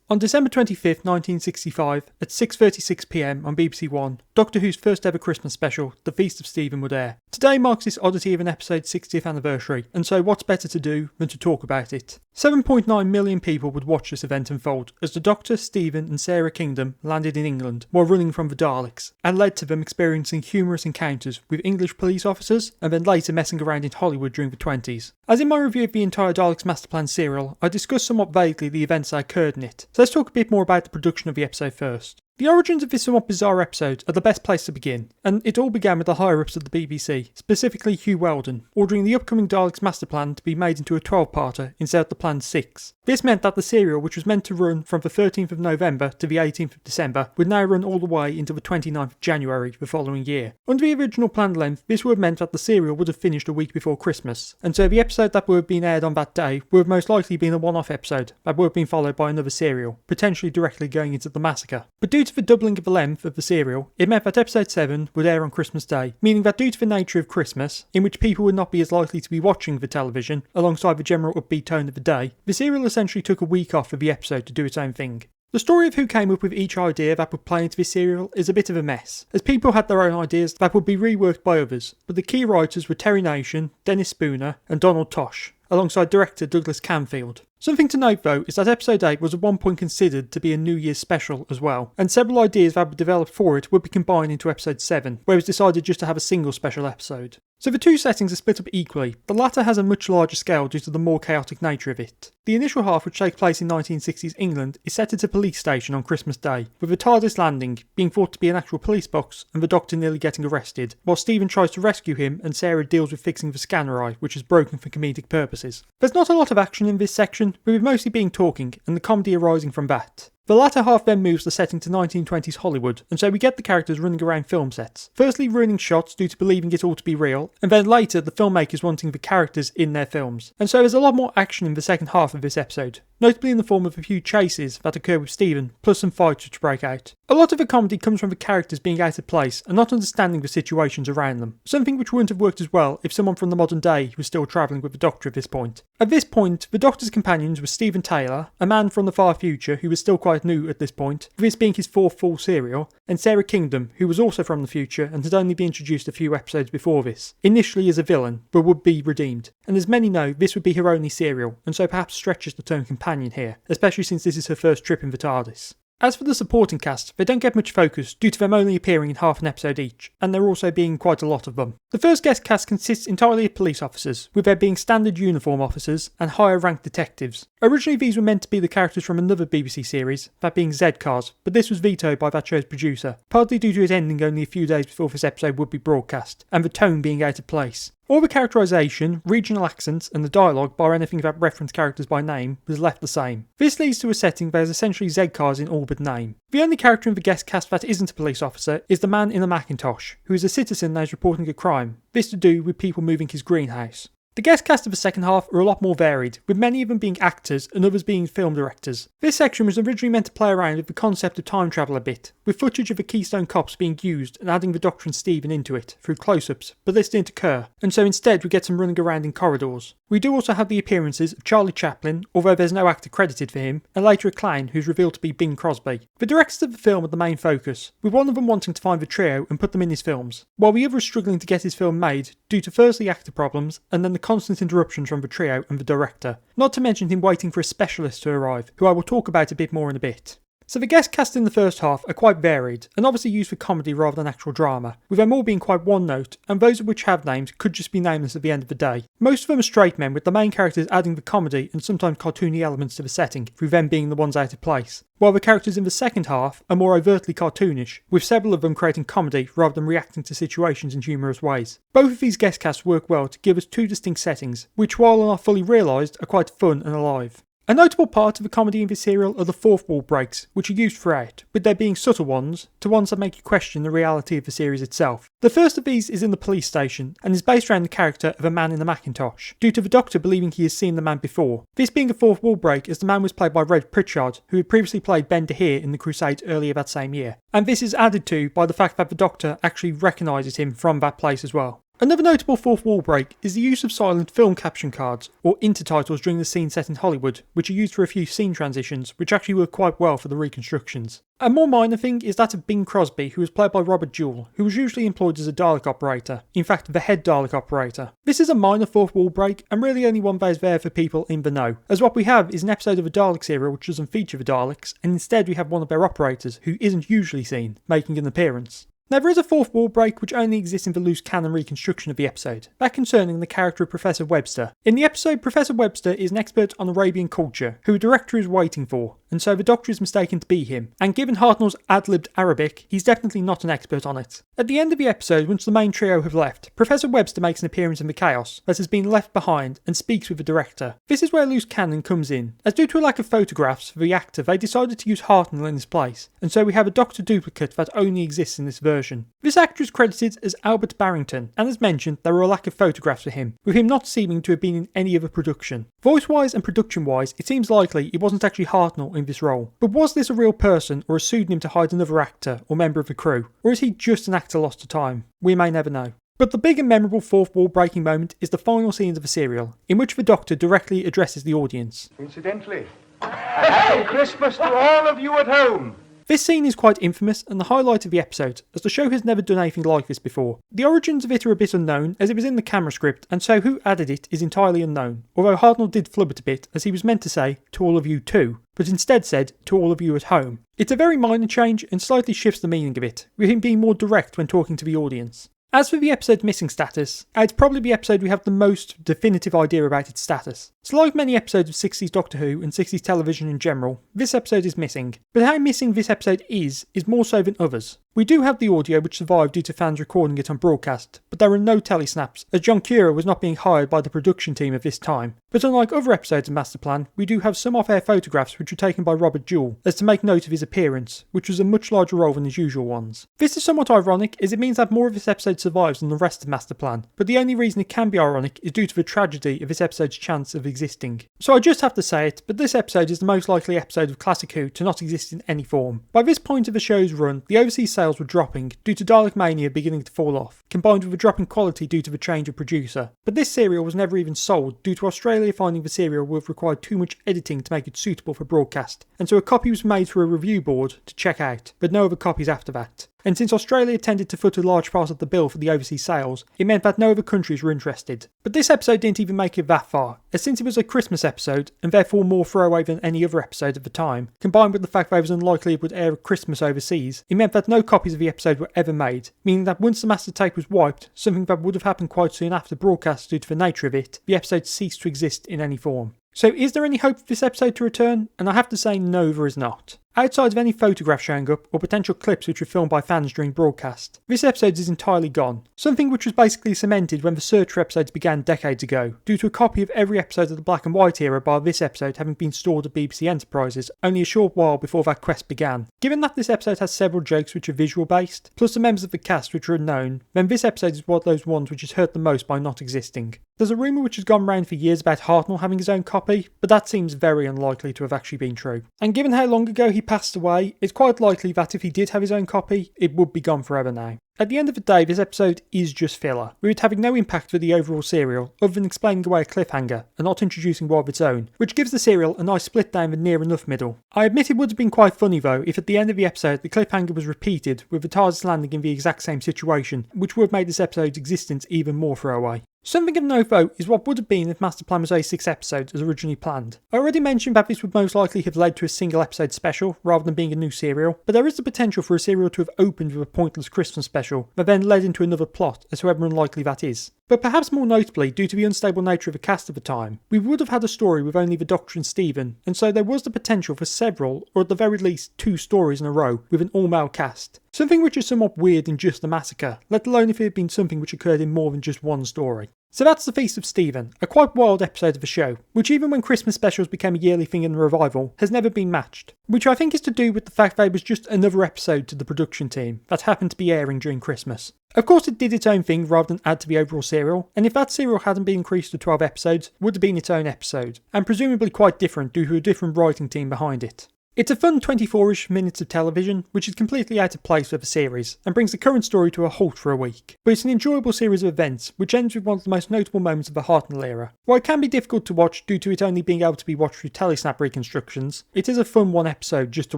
On December 25th, 1965, at 6:36pm on BBC One, Doctor Who's first ever Christmas special, The Feast of Stephen, would air. Today marks this oddity of an episode's 60th anniversary, and so what's better to do than to talk about it. 7.9 million people would watch this event unfold as the Doctor, Stephen and Sarah Kingdom landed in England while running from the Daleks, and led to them experiencing humorous encounters with English police officers and then later messing around in Hollywood during the 20s. As in my review of the entire Daleks Masterplan serial, I discussed somewhat vaguely the events that occurred in it, so let's talk a bit more about the production of the episode first. The origins of this somewhat bizarre episode are the best place to begin, and it all began with the higher-ups of the BBC, specifically Hugh Weldon, ordering the upcoming Daleks Masterplan to be made into a 12-parter instead of the planned 6. This meant that the serial, which was meant to run from the 13th of November to the 18th of December, would now run all the way into the 29th of January the following year. Under the original planned length, this would have meant that the serial would have finished a week before Christmas, and so the episode that would have been aired on that day would have most likely been a one-off episode that would have been followed by another serial, potentially directly going into the massacre. But due to the doubling of the length of the serial, it meant that episode 7 would air on Christmas Day, meaning that due to the nature of Christmas, in which people would not be as likely to be watching the television alongside the general upbeat tone of the day, the serial essentially took a week off of the episode to do its own thing. The story of who came up with each idea that would play into this serial is a bit of a mess, as people had their own ideas that would be reworked by others, but the key writers were Terry Nation, Dennis Spooner and Donald Tosh, alongside director Douglas Camfield. Something to note though is that episode 8 was at one point considered to be a New Year's special as well, and several ideas that were developed for it would be combined into episode 7, where it was decided just to have a single special episode. So the two settings are split up equally. The latter has a much larger scale due to the more chaotic nature of it. The initial half, which takes place in 1960s England, is set at a police station on Christmas Day, with the TARDIS landing, being thought to be an actual police box, and the Doctor nearly getting arrested, while Stephen tries to rescue him and Sarah deals with fixing the scanner eye, which is broken for comedic purposes. There's not a lot of action in this section, but with mostly being talking, and the comedy arising from that. The latter half then moves the setting to 1920s Hollywood, and so we get the characters running around film sets, firstly ruining shots due to believing it all to be real, and then later the filmmakers wanting the characters in their films. And so there's a lot more action in the second half of this episode, notably in the form of a few chases that occur with Stephen, plus some fights which break out. A lot of the comedy comes from the characters being out of place and not understanding the situations around them, something which wouldn't have worked as well if someone from the modern day was still travelling with the Doctor at this point. At this point, the Doctor's companions were Stephen Taylor, a man from the far future who was still quite new at this point, this being his fourth full serial, and Sarah Kingdom, who was also from the future and had only been introduced a few episodes before this, initially as a villain, but would be redeemed. And as many know, this would be her only serial, and so perhaps stretches the term companion here, especially since this is her first trip in the TARDIS. As for the supporting cast, they don't get much focus due to them only appearing in half an episode each, and there also being quite a lot of them. The first guest cast consists entirely of police officers, with there being standard uniform officers and higher ranked detectives. Originally these were meant to be the characters from another BBC series, that being Z-Cars, but this was vetoed by that show's producer, partly due to it ending only a few days before this episode would be broadcast, and the tone being out of place. All the characterisation, regional accents and the dialogue, bar anything that referenced characters by name, was left the same. This leads to a setting where there's essentially Z-Cars in all but name. The only character in the guest cast that isn't a police officer is the man in a Macintosh, who is a citizen that is reporting a crime, this to do with people moving his greenhouse. The guest cast of the second half are a lot more varied, with many of them being actors and others being film directors. This section was originally meant to play around with the concept of time travel a bit, with footage of the Keystone Cops being used and adding the Doctor and Stephen into it through close-ups, but this didn't occur, and so instead we get some running around in corridors. We do also have the appearances of Charlie Chaplin, although there's no actor credited for him, and later a clown who's revealed to be Bing Crosby. The directors of the film are the main focus, with one of them wanting to find the trio and put them in his films, while the other is struggling to get his film made due to firstly actor problems and then the constant interruptions from the trio and the director, not to mention him waiting for a specialist to arrive, who I will talk about a bit more in a bit. So the guest cast in the first half are quite varied, and obviously used for comedy rather than actual drama, with them all being quite one note, and those of which have names could just be nameless at the end of the day. Most of them are straight men, with the main characters adding the comedy and sometimes cartoony elements to the setting, through them being the ones out of place. While the characters in the second half are more overtly cartoonish, with several of them creating comedy rather than reacting to situations in humorous ways. Both of these guest casts work well to give us two distinct settings, which while not fully realised are quite fun and alive. A notable part of the comedy in this serial are the fourth wall breaks, which are used throughout, with there being subtle ones, to ones that make you question the reality of the series itself. The first of these is in the police station, and is based around the character of a man in a Macintosh, due to the Doctor believing he has seen the man before. This being a fourth wall break as the man was played by Red Pritchard, who had previously played Ben DeHere in The Crusade earlier that same year. And this is added to by the fact that the Doctor actually recognises him from that place as well. Another notable fourth wall break is the use of silent film caption cards, or intertitles during the scene set in Hollywood, which are used for a few scene transitions, which actually work quite well for the reconstructions. A more minor thing is that of Bing Crosby, who was played by Robert Jewell, who was usually employed as a Dalek operator, in fact the head Dalek operator. This is a minor fourth wall break, and really only one that is there for people in the know, as what we have is an episode of a Dalek serial which doesn't feature the Daleks, and instead we have one of their operators, who isn't usually seen, making an appearance. Now there is a fourth wall break which only exists in the loose canon reconstruction of the episode, that concerning the character of Professor Webster. In the episode, Professor Webster is an expert on Arabian culture, who the director is waiting for, and so the Doctor is mistaken to be him, and given Hartnell's ad-libbed Arabic, he's definitely not an expert on it. At the end of the episode, once the main trio have left, Professor Webster makes an appearance in the chaos that has been left behind and speaks with the director. This is where loose canon comes in, as due to a lack of photographs for the actor, they decided to use Hartnell in his place, and so we have a Doctor duplicate that only exists in this version. This actor is credited as Albert Barrington, and as mentioned, there were a lack of photographs for him, with him not seeming to have been in any other production. Voice-wise and production-wise, it seems likely it wasn't actually Hartnell in this role. But was this a real person, or a pseudonym to hide another actor or member of the crew? Or is he just an actor lost to time? We may never know. But the big and memorable fourth wall breaking moment is the final scenes of the serial, in which the Doctor directly addresses the audience. Incidentally, a happy Christmas to all of you at home. This scene is quite infamous and the highlight of the episode, as the show has never done anything like this before. The origins of it are a bit unknown, as it was in the camera script, and so who added it is entirely unknown, although Hartnell did flub it a bit, as he was meant to say, to all of you too, but instead said, to all of you at home. It's a very minor change and slightly shifts the meaning of it, with him being more direct when talking to the audience. As for the episode's missing status, it's probably the episode we have the most definitive idea about its status. So like many episodes of 60s Doctor Who and 60s television in general, this episode is missing. But how missing this episode is more so than others. We do have the audio which survived due to fans recording it on broadcast, but there are no telesnaps, as John Cura was not being hired by the production team of this time. But unlike other episodes of Masterplan, we do have some off-air photographs which were taken by Robert Jewell, as to make note of his appearance, which was a much larger role than his usual ones. This is somewhat ironic, as it means that more of this episode survives than the rest of Masterplan, but the only reason it can be ironic is due to the tragedy of this episode's chance of existing. So I just have to say it, but this episode is the most likely episode of Classic Who to not exist in any form. By this point of the show's run, the overseas sales were dropping due to Dalek Mania beginning to fall off, combined with a drop in quality due to the change of producer. But this serial was never even sold due to Australia finding the serial would have required too much editing to make it suitable for broadcast, and so a copy was made for a review board to check out, but no other copies after that. And since Australia tended to foot a large part of the bill for the overseas sales, it meant that no other countries were interested. But this episode didn't even make it that far, as since it was a Christmas episode, and therefore more throwaway than any other episode at the time, combined with the fact that it was unlikely it would air at Christmas overseas, it meant that no copies of the episode were ever made, meaning that once the master tape was wiped, something that would have happened quite soon after broadcast due to the nature of it, the episode ceased to exist in any form. So is there any hope for this episode to return? And I have to say no, there is not. Outside of any photographs showing up, or potential clips which were filmed by fans during broadcast, this episode is entirely gone. Something which was basically cemented when the search for episodes began decades ago, due to a copy of every episode of the black and white era bar this episode having been stored at BBC Enterprises only a short while before that quest began. Given that this episode has several jokes which are visual based, plus the members of the cast which are unknown, then this episode is one of those ones which is hurt the most by not existing. There's a rumour which has gone round for years about Hartnell having his own copy, but that seems very unlikely to have actually been true. And given how long ago he passed away, it's quite likely that if he did have his own copy, it would be gone forever now. At the end of the day, this episode is just filler, with it having no impact for the overall serial, other than explaining away a cliffhanger, and not introducing one of its own, which gives the serial a nice split down the near enough middle. I admit it would have been quite funny though, if at the end of the episode the cliffhanger was repeated, with the TARDIS landing in the exact same situation, which would have made this episode's existence even more throwaway. Something of note though is what would have been if Masterplan was only 6 episodes as originally planned. I already mentioned that this would most likely have led to a single episode special rather than being a new serial, but there is the potential for a serial to have opened with a pointless Christmas special that then led into another plot, as however unlikely that is. But perhaps more notably, due to the unstable nature of the cast at the time, we would have had a story with only the Doctor and Stephen, and so there was the potential for several, or at the very least 2 stories in a row, with an all-male cast. Something which is somewhat weird than just the massacre, let alone if it had been something which occurred in more than just one story. So that's The Feast of Stephen, a quite wild episode of the show, which even when Christmas specials became a yearly thing in the revival, has never been matched. Which I think is to do with the fact that it was just another episode to the production team that happened to be airing during Christmas. Of course it did its own thing rather than add to the overall serial, and if that serial hadn't been increased to 12 episodes, it would have been its own episode, and presumably quite different due to a different writing team behind it. It's a fun 24-ish minutes of television, which is completely out of place for the series, and brings the current story to a halt for a week. But it's an enjoyable series of events, which ends with one of the most notable moments of the Hartnell era. While it can be difficult to watch due to it only being able to be watched through Telesnap reconstructions, it is a fun one episode just to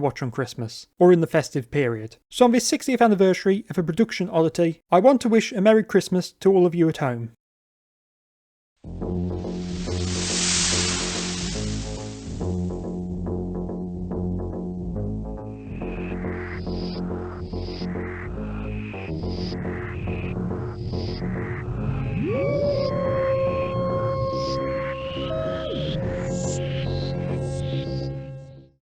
watch on Christmas, or in the festive period. So on this 60th anniversary of a production oddity, I want to wish a Merry Christmas to all of you at home.